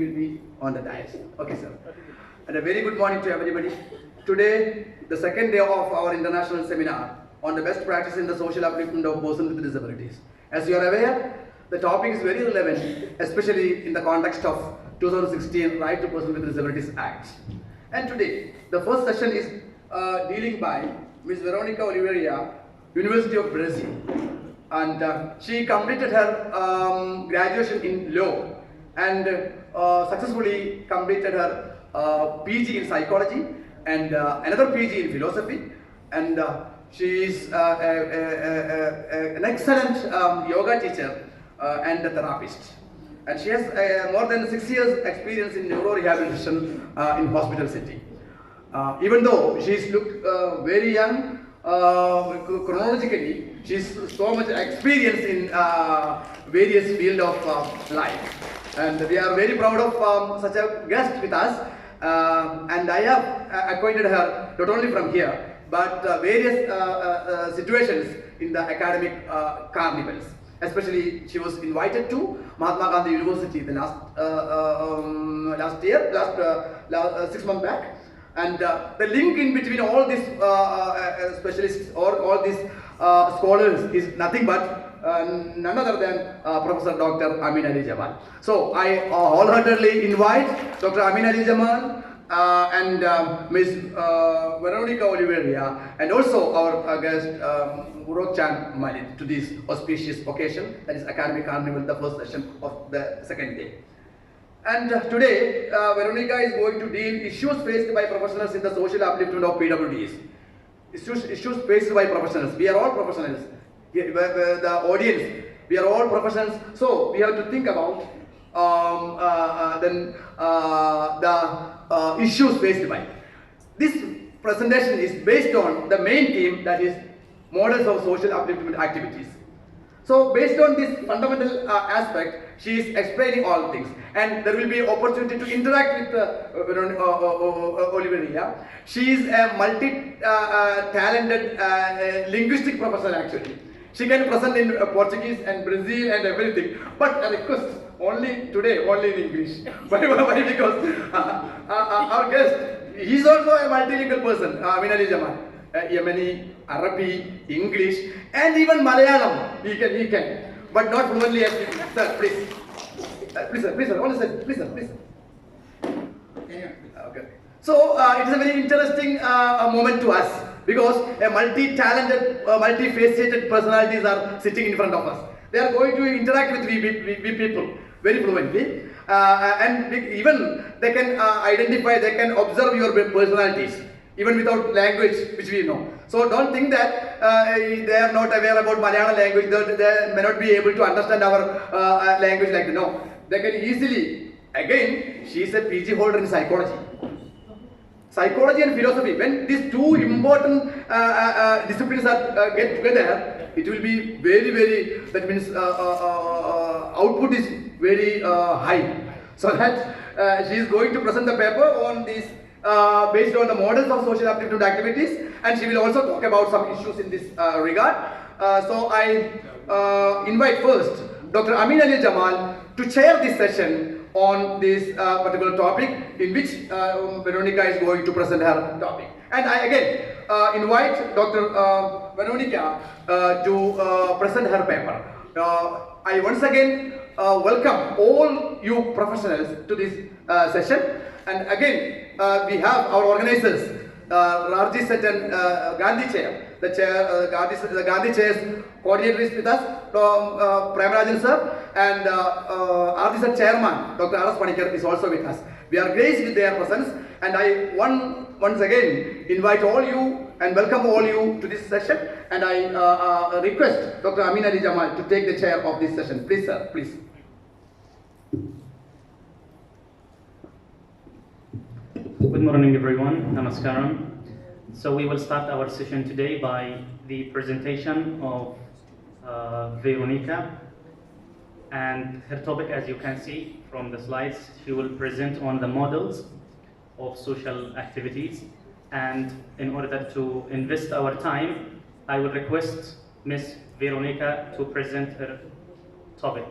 Will be on the dais. Okay, sir. And a very good morning to everybody. Today, the second day of our international seminar on the best practice in the social upliftment of persons with disabilities. As you are aware, the topic is very relevant, especially in the context of 2016 Right to Persons with Disabilities Act. And today, the first session is dealing by Ms. Veronica Oliveira, University of Brazil. And she completed her graduation in law and successfully completed her PG in psychology and another PG in philosophy, and she is an excellent yoga teacher and a therapist, and she has more than 6 years experience in neuro rehabilitation in hospital setting. Even though she looked very young, chronologically, she's so much experienced in various fields of life. And we are very proud of such a guest with us. And I have acquainted her not only from here, but various situations in the academic carnivals. Especially, she was invited to Mahatma Gandhi University the last 6 months back. And the link in between all these specialists or all these scholars is nothing but none other than Professor Dr. Amin Ali Jamal. So I wholeheartedly invite Dr. Amin Ali Jamal and Ms. Veronica Oliveira and also our guest Urok Malik to this auspicious occasion, that is Academic Carnival, the first session of the second day. And today, Veronica is going to deal issues faced by professionals in the social upliftment of PWDs. Issues faced by professionals. We are all professionals. The audience, we are all professionals. So we have to think about the issues faced by. This presentation is based on the main theme, that is models of social upliftment activities. So based on this fundamental aspect, she is explaining all things, and there will be opportunity to interact with Oliveira. She is a multi-talented linguistic professional actually. She can present in Portuguese and Brazil and everything, but I request only today, only in English. Why? Because our guest, he is also a multilingual person, Amin Ali Jamal. Yemeni, Arabic, English, and even Malayalam. He can, but not fluently as you. Sir, please. Please, sir. Only sir. Please, sir. Okay. So it is a very interesting moment to us because a multi-talented, multi-faceted personalities are sitting in front of us. They are going to interact with we people very fluently, and even they can identify, they can observe your personalities, even without language which we know. So don't think that they are not aware about Malayalam language, they may not be able to understand our language like that. No, they can easily, again, she is a PG holder in psychology. Psychology and philosophy, when these two important disciplines are get together, it will be very, very, that means output is very high. So that she is going to present the paper on this based on the models of social upliftment activities, and she will also talk about some issues in this regard. So I invite first Dr. Amin Ali Jamal to chair this session on this particular topic in which Veronica is going to present her topic. And I again invite Dr. Veronica to present her paper. I once again welcome all you professionals to this session. And again, we have our organizers, Rarji Set and Gandhi Chair. The Gandhi Chair's coordinator is with us, Premarajan sir, and Rarji Set Chairman, Dr. R.S. Panikar is also with us. We are graced with their presence, and I once again invite all you and welcome all you to this session, and I request Dr. Amin Ali Jamal to take the chair of this session. Please, sir, please. Good morning, everyone. Namaskaram. So we will start our session today by the presentation of Veronica, and her topic, as you can see from the slides, she will present on the models of social activities. And in order to invest our time, I will request Ms. Veronica to present her topic.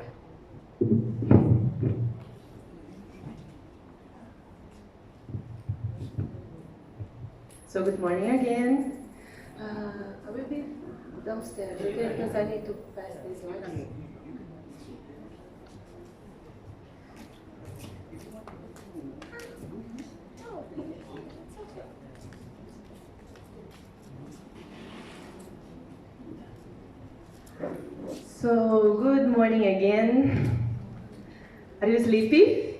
So good morning again. I will be downstairs, okay? Because I need to pass these slides. So good morning again. Are you sleepy?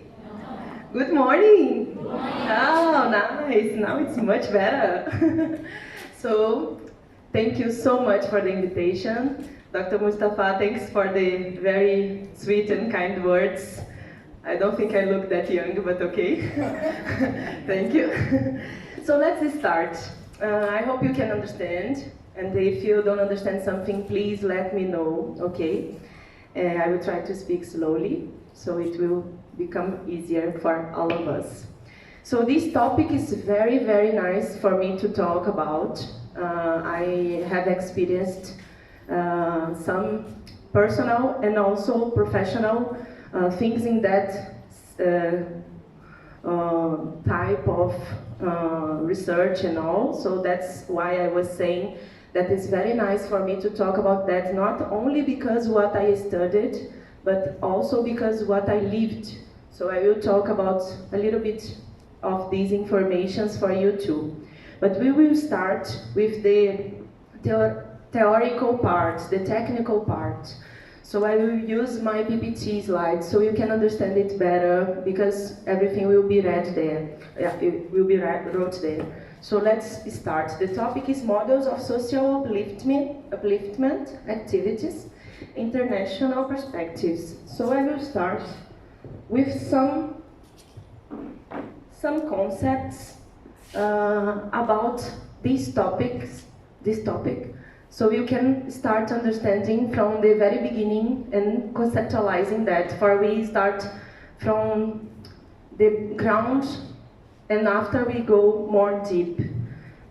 Good morning. Oh, nice. Now it's much better. So, thank you so much for the invitation. Dr. Mustafa, thanks for the very sweet and kind words. I don't think I look that young, but okay. Thank you. So let's start. I hope you can understand. And if you don't understand something, please let me know, okay? I will try to speak slowly, so it will become easier for all of us. So this topic is very, very nice for me to talk about. I have experienced some personal and also professional things in that type of research and all. So that's why I was saying that it's very nice for me to talk about that, not only because what I studied, but also because what I lived. So I will talk about a little bit of these informations for you too. But we will start with the theoretical part, the technical part. So I will use my PPT slides so you can understand it better, because everything will be read there. Yeah, it will be wrote there. So let's start. The topic is models of social upliftment activities, international perspectives. So I will start with some concepts about this topic, so you can start understanding from the very beginning and conceptualizing that, for we start from the ground and after we go more deep.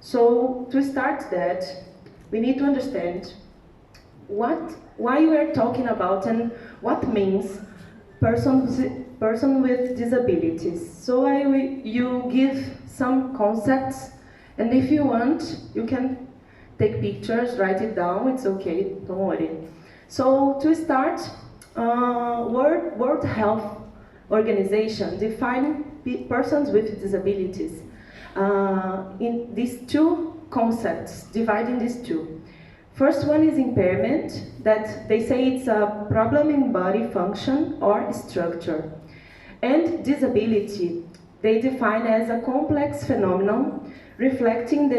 So to start that, we need to understand why we are talking about and what means person with disabilities. So you give some concepts, and if you want, you can take pictures, write it down, it's okay, don't worry. So to start, World Health Organization define persons with disabilities in these two concepts, dividing these two. First one is impairment, that they say it's a problem in body function or structure. And disability, they define as a complex phenomenon reflecting the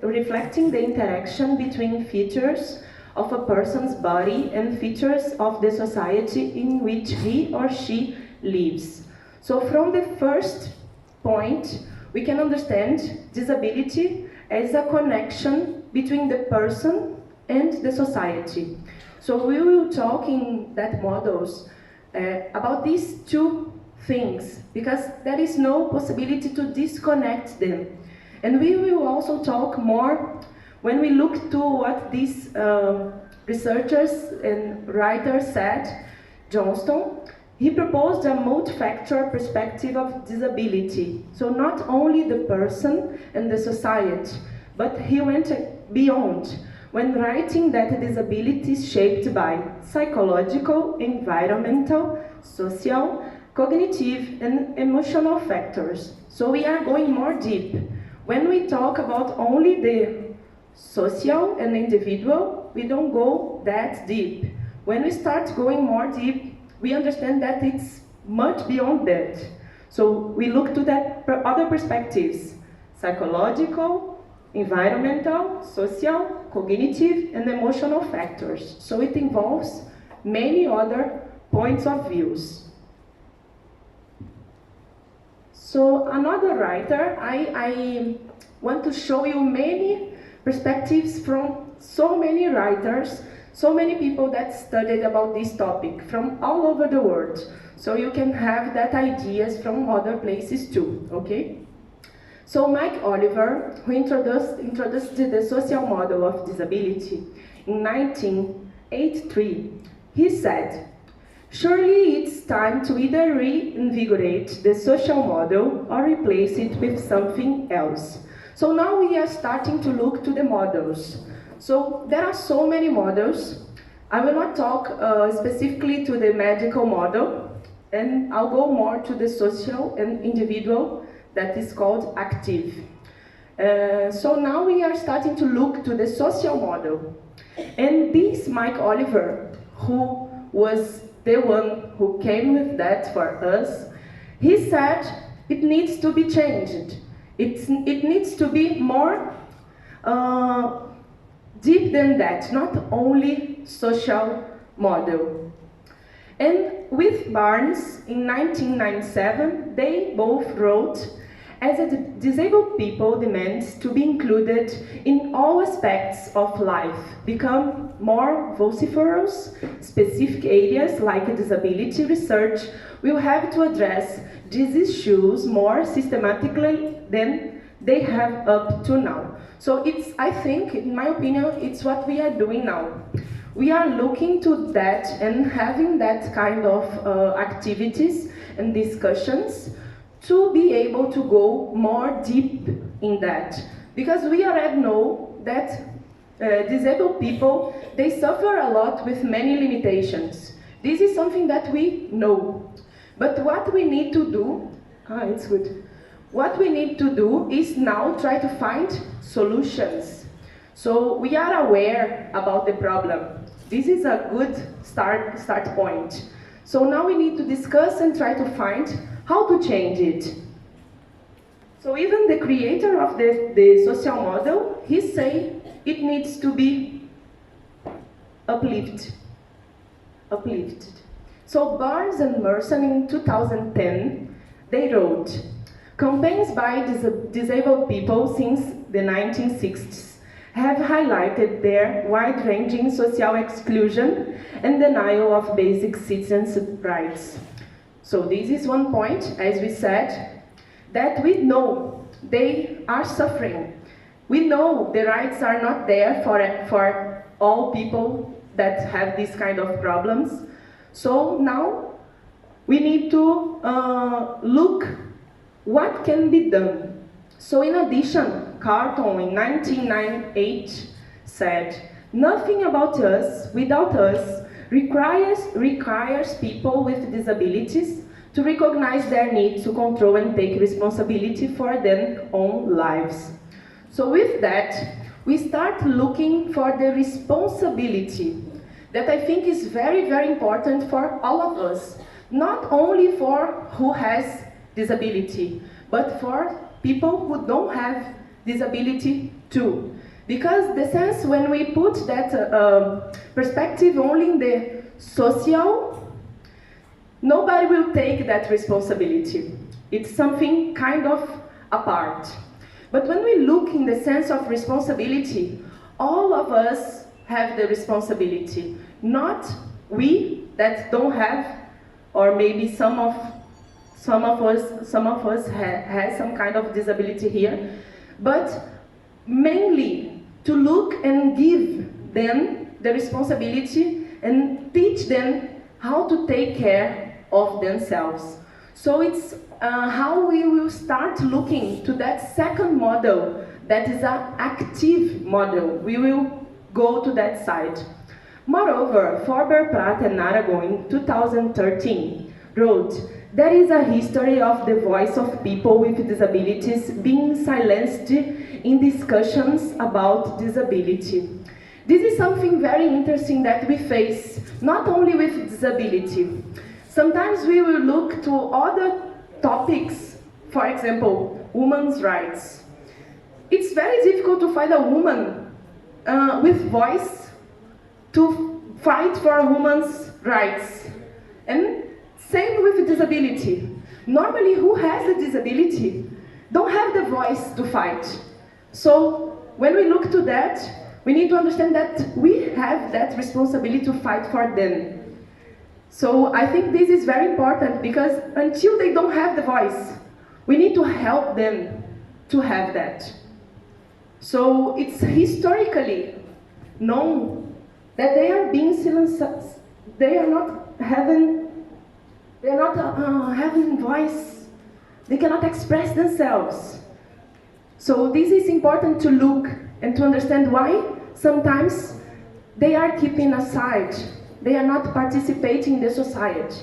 interaction between features of a person's body and features of the society in which he or she lives. So from the first point, we can understand disability as a connection between the person and the society. So we will talk in that models about these two things, because there is no possibility to disconnect them. And we will also talk more when we look to what these researchers and writers said. Johnston, he proposed a multi-factor perspective of disability. So not only the person and the society, but he went beyond when writing that disability is shaped by psychological, environmental, social, cognitive, and emotional factors. So we are going more deep. When we talk about only the social and individual, we don't go that deep. When we start going more deep, we understand that it's much beyond that. So we look to that other perspectives: psychological, environmental, social, cognitive, and emotional factors. So it involves many other points of views. So another writer, I want to show you many perspectives from so many writers, so many people that studied about this topic from all over the world. So you can have that ideas from other places too, okay? So Mike Oliver, who introduced the social model of disability in 1983, he said, "Surely it's time to either reinvigorate the social model or replace it with something else. So now we are starting to look to the models. So there are so many models. I will not talk specifically to the medical model, and I'll go more to the social and individual that is called active. So now we are starting to look to the social model. And this Mike Oliver, who was the one who came with that for us, he said it needs to be changed. It needs to be more deep than that, not only social model. And with Barnes, in 1997, they both wrote, as a disabled people demands to be included in all aspects of life, become more vociferous, specific areas like disability research will have to address these issues more systematically than they have up to now. So I think, in my opinion, it's what we are doing now. We are looking to that and having that kind of activities and discussions to be able to go more deep in that. Because we already know that disabled people, they suffer a lot with many limitations. This is something that we know. But what we need to do, it's good. What we need to do is now try to find solutions. So we are aware about the problem. This is a good start point. So now we need to discuss and try to find how to change it. So even the creator of the social model, he say it needs to be uplifted. So Barnes and Merson in 2010, they wrote, campaigns by disabled people since the 1960s have highlighted their wide-ranging social exclusion and denial of basic citizenship rights. So this is one point, as we said, that we know they are suffering. We know the rights are not there for all people that have these kind of problems. So now we need to look what can be done. So in addition, Carton in 1998 said, nothing about us, without us, requires people with disabilities to recognize their need to control and take responsibility for their own lives. So with that, we start looking for the responsibility that I think is very, very important for all of us, not only for who has disability, but for people who don't have disability too. Because the sense when we put that perspective only in the social, nobody will take that responsibility. It's something kind of apart. But when we look in the sense of responsibility, all of us have the responsibility. Not we that don't have, or maybe some of us has some kind of disability here, but mainly to look and give them the responsibility and teach them how to take care of themselves. So it's how we will start looking to that second model, that is an active model. We will go to that side. Moreover, Forber, Pratt and Aragon in 2013 wrote, there is a history of the voice of people with disabilities being silenced in discussions about disability. This is something very interesting that we face, not only with disability. Sometimes we will look to other topics, for example, women's rights. It's very difficult to find a woman with voice to fight for a woman's rights. And same with disability. Normally, who has a disability don't have the voice to fight. So when we look to that, we need to understand that we have that responsibility to fight for them. So I think this is very important because until they don't have the voice, we need to help them to have that. So it's historically known that they are being silenced. They are not having voice. They cannot express themselves. So this is important to look and to understand why sometimes they are keeping aside, they are not participating in the society.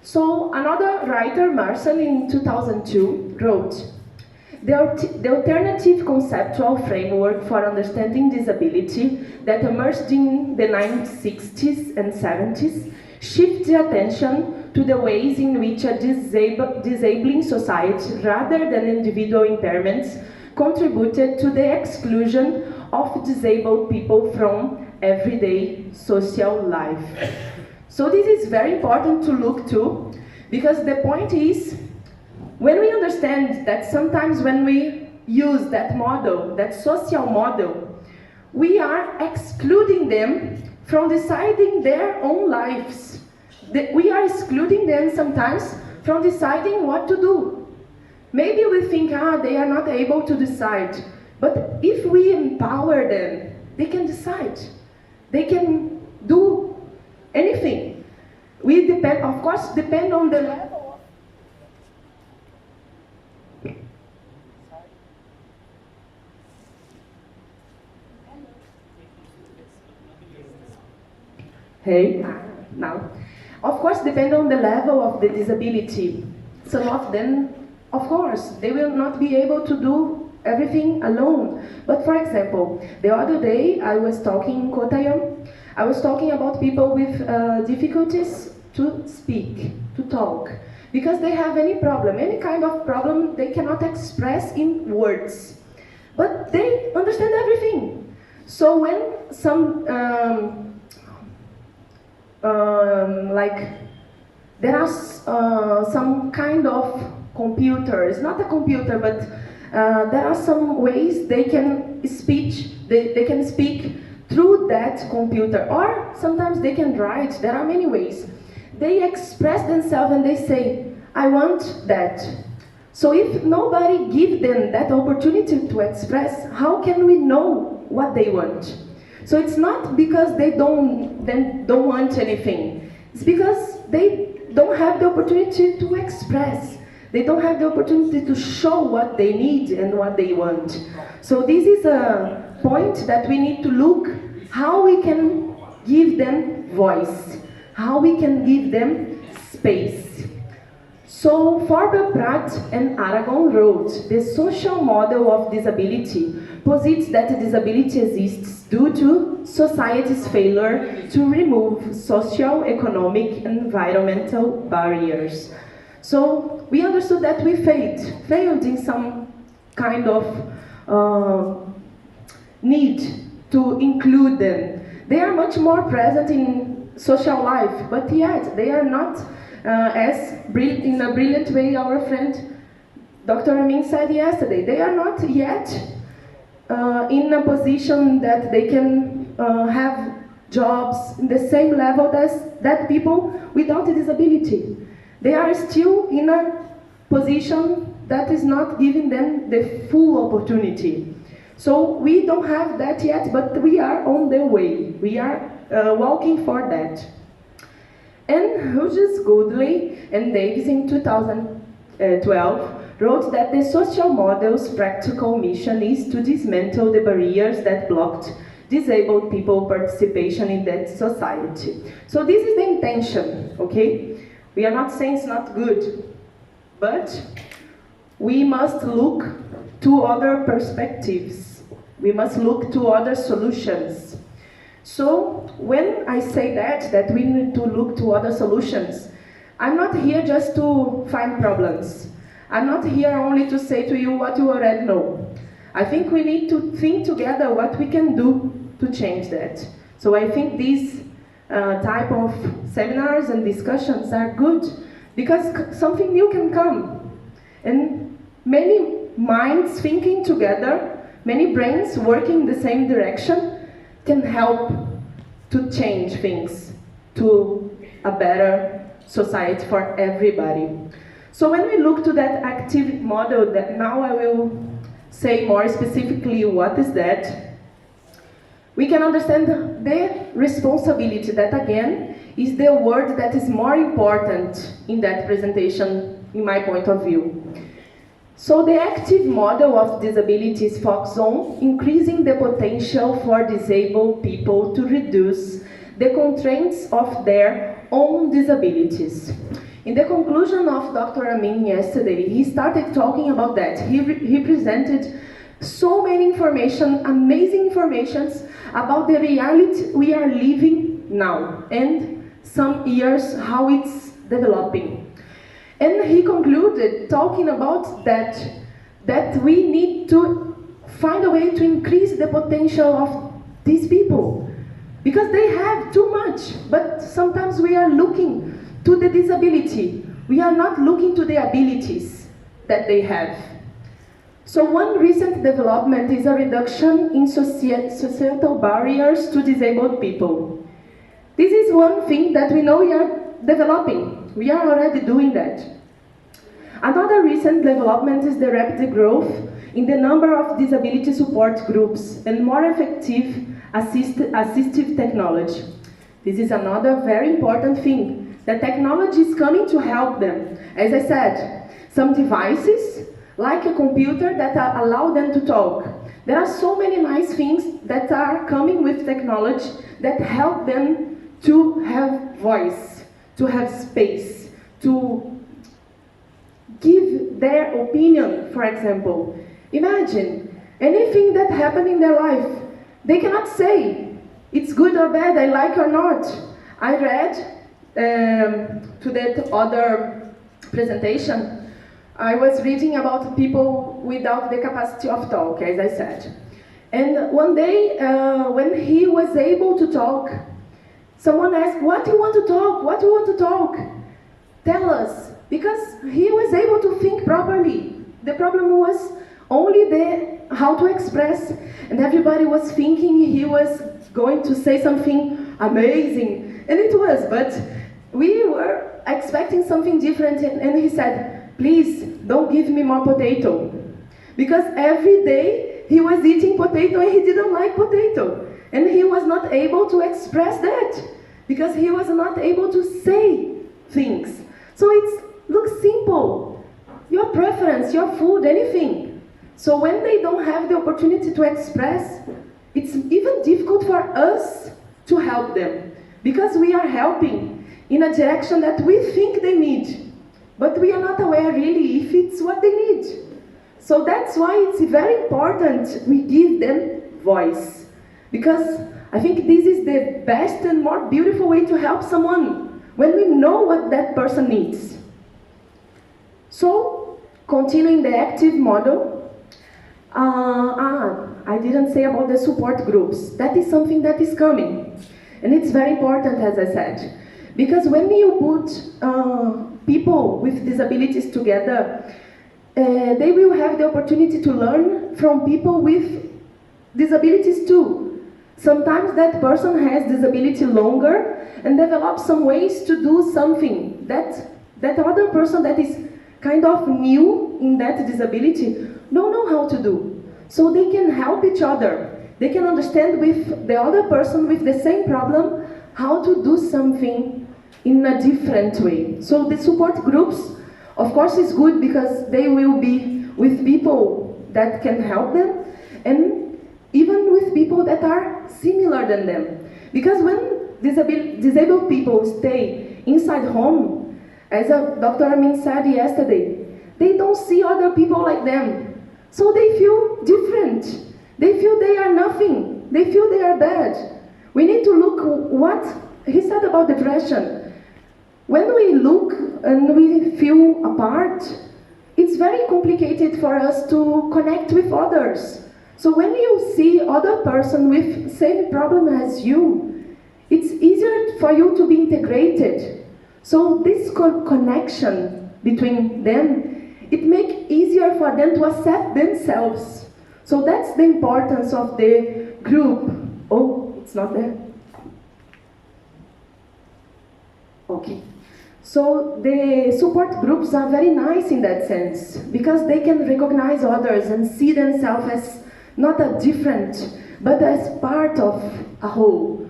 So another writer, Marcel, in 2002, wrote, the alternative conceptual framework for understanding disability that emerged in the 1960s and 70s shifts the attention to the ways in which a disabling society, rather than individual impairments, contributed to the exclusion of disabled people from everyday social life. So this is very important to look to, because the point is, when we understand that sometimes when we use that model, that social model, we are excluding them from deciding their own lives. We are excluding them sometimes from deciding what to do. Maybe we think, they are not able to decide. But if we empower them, they can decide. They can do anything. We depend, of course, depend on the level. Hey, now. Of course, depend on the level of the disability. Some of them, of course, they will not be able to do everything alone. But for example, the other day I was talking in Kottayam, I was talking about people with difficulties to speak, to talk, because they have any problem, any kind of problem they cannot express in words. But they understand everything. So when some there are some kind of computers, not a computer, but there are some ways they can they can speak through that computer, or sometimes they can write. There are many ways. They express themselves and they say, I want that. So if nobody gives them that opportunity to express, how can we know what they want? So it's not because they don't want anything. It's because they don't have the opportunity to express. They don't have the opportunity to show what they need and what they want. So this is a point that we need to look how we can give them voice, how we can give them space. So Forber Pratt and Aragon wrote, the social model of disability posits that disability exists due to society's failure to remove social, economic, and environmental barriers. So we understood that we failed in some kind of need to include them. They are much more present in social life, but yet they are not in a brilliant way our friend Dr. Amin said yesterday. They are not yet in a position that they can have jobs in the same level as that people without a disability. They are still in a position that is not giving them the full opportunity. So we don't have that yet, but we are on the way. We are walking for that. And Hughes, Goodley, and Davis in 2012 wrote that the social model's practical mission is to dismantle the barriers that blocked disabled people's participation in that society. So this is the intention, okay? We are not saying it's not good, but we must look to other perspectives. We must look to other solutions. So when I say that we need to look to other solutions, I'm not here just to find problems. I'm not here only to say to you what you already know. I think we need to think together what we can do to change that. So I think these type of seminars and discussions are good because something new can come. And many minds thinking together, many brains working in the same direction can help to change things to a better society for everybody. So when we look to that active model, that now I will say more specifically what is that, we can understand the responsibility that again is the word that is more important in that presentation in my point of view. So the active model of disabilities focuses on increasing the potential for disabled people to reduce the constraints of their own disabilities. In the conclusion of Dr. Amin yesterday, he started talking about that. He presented so many information, amazing informations about the reality we are living now and some years how it's developing. And he concluded talking about that we need to find a way to increase the potential of these people because they have too much, but sometimes we are looking to the disability. We are not looking to the abilities that they have. So one recent development is a reduction in societal barriers to disabled people. This is one thing that we know we are developing. We are already doing that. Another recent development is the rapid growth in the number of disability support groups and more effective assistive technology. This is another very important thing. The technology is coming to help them. As I said, some devices, like a computer, that allow them to talk. There are so many nice things that are coming with technology that help them to have voice, to have space, to give their opinion, for example. Imagine, anything that happened in their life, they cannot say, it's good or bad, I like or not. I read to that other presentation, I was reading about people without the capacity of talk, as I said. And one day, when he was able to talk, someone asked, what do you want to talk? What do you want to talk? Tell us. Because he was able to think properly. The problem was only how to express. And everybody was thinking he was going to say something amazing. And it was, but we were expecting something different. And he said, please, don't give me more potato. Because every day he was eating potato and he didn't like potato. And he was not able to express that. Because he was not able to say things. So it looks simple. Your preference, your food, anything. So when they don't have the opportunity to express, it's even difficult for us to help them. Because we are helping in a direction that we think they need. But we are not aware really if it's what they need. So that's why it's very important we give them voice. Because I think this is the best and more beautiful way to help someone when we know what that person needs. So, continuing the active model, I didn't say about the support groups. That is something that is coming. And it's very important, as I said. Because when you put people with disabilities together, they will have the opportunity to learn from people with disabilities too. Sometimes that person has disability longer and develops some ways to do something that other person that is kind of new in that disability don't know how to do. So they can help each other. They can understand with the other person with the same problem how to do something in a different way. So the support groups, of course, is good because they will be with people that can help them and even with people that are similar than them. Because when disabled people stay inside home, as Dr. Amin said yesterday, they don't see other people like them. So they feel different. They feel they are nothing. They feel they are bad. We need to look what he said about depression. When we look and we feel apart, it's very complicated for us to connect with others. So when you see other person with same problem as you, it's easier for you to be integrated. So this connection between them, it makes easier for them to accept themselves. So that's the importance of the group. Oh, it's not there? Okay. So the support groups are very nice in that sense, because they can recognize others and see themselves as not a different, but as part of a whole.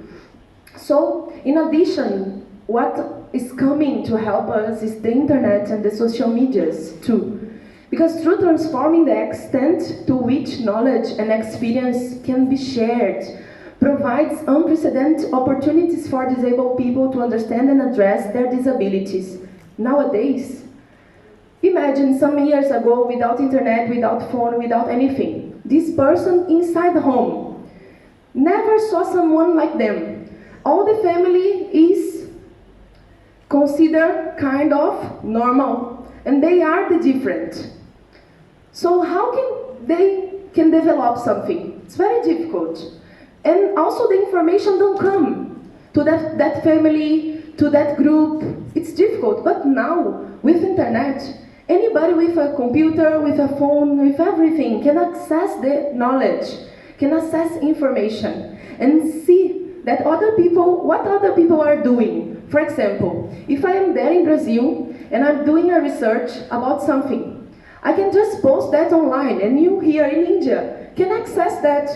So, in addition, what is coming to help us is the internet and the social medias too. Because through transforming the extent to which knowledge and experience can be shared, provides unprecedented opportunities for disabled people to understand and address their disabilities. Nowadays, imagine some years ago, without internet, without phone, without anything, this person inside the home never saw someone like them. All the family is considered kind of normal, and they are the different. So how can they develop something? It's very difficult. And also the information don't come to that family, to that group. It's difficult. But now, with internet, anybody with a computer, with a phone, with everything can access the knowledge, can access information, and see that what other people are doing. For example, if I am there in Brazil and I'm doing a research about something, I can just post that online, and you here in India can access that.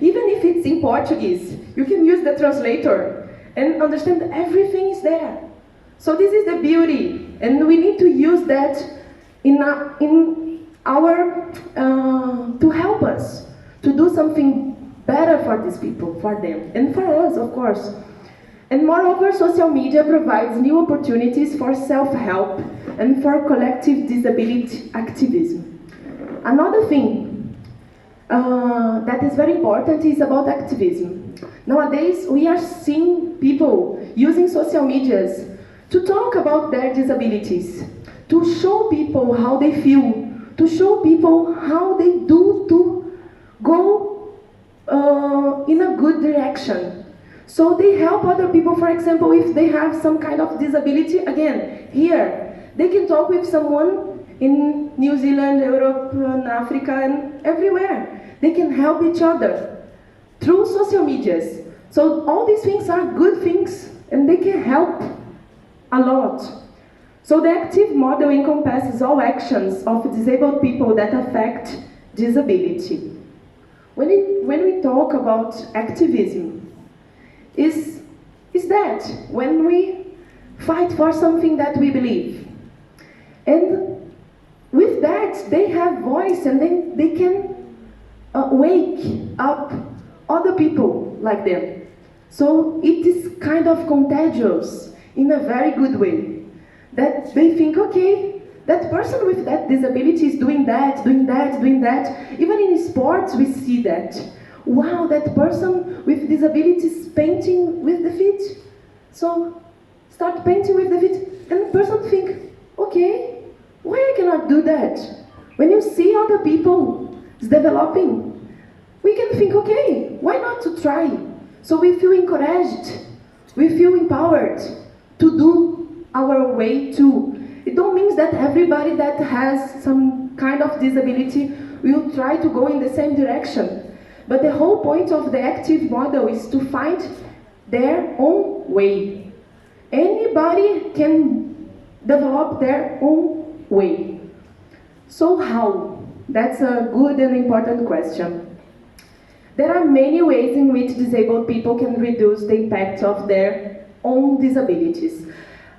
Even if it's in Portuguese, you can use the translator and understand that everything is there. So this is the beauty, and we need to use that to help us to do something better for these people, for them, and for us, of course. And moreover, social media provides new opportunities for self-help and for collective disability activism. Another thing that is very important is about activism. Nowadays, we are seeing people using social medias to talk about their disabilities, to show people how they feel, to show people how they do to go in a good direction. So they help other people, for example, if they have some kind of disability, again, here, they can talk with someone in New Zealand, Europe, and Africa, and everywhere. They can help each other through social medias. So all these things are good things, and they can help a lot. So the active model encompasses all actions of disabled people that affect disability. When we talk about activism, is that when we fight for something that we believe. And with that, they have voice, and then they can wake up other people like them. So it is kind of contagious in a very good way. That they think, okay, that person with that disability is doing that, doing that, doing that. Even in sports, we see that. Wow, that person with disabilities painting with the feet. So start painting with the feet, and the person think, okay, why I cannot do that? When you see other people developing, we can think, okay, why not to try? So we feel encouraged, we feel empowered to do our way too. It don't mean that everybody that has some kind of disability will try to go in the same direction. But the whole point of the active model is to find their own way. Anybody can develop their own way. So how? That's a good and important question. There are many ways in which disabled people can reduce the impact of their own disabilities.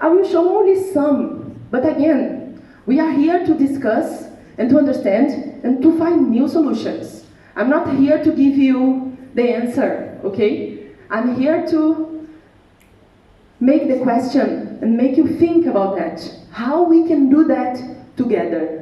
I will show only some, but again, we are here to discuss and to understand and to find new solutions. I'm not here to give you the answer, okay? I'm here to make the question and make you think about that. How we can do that together.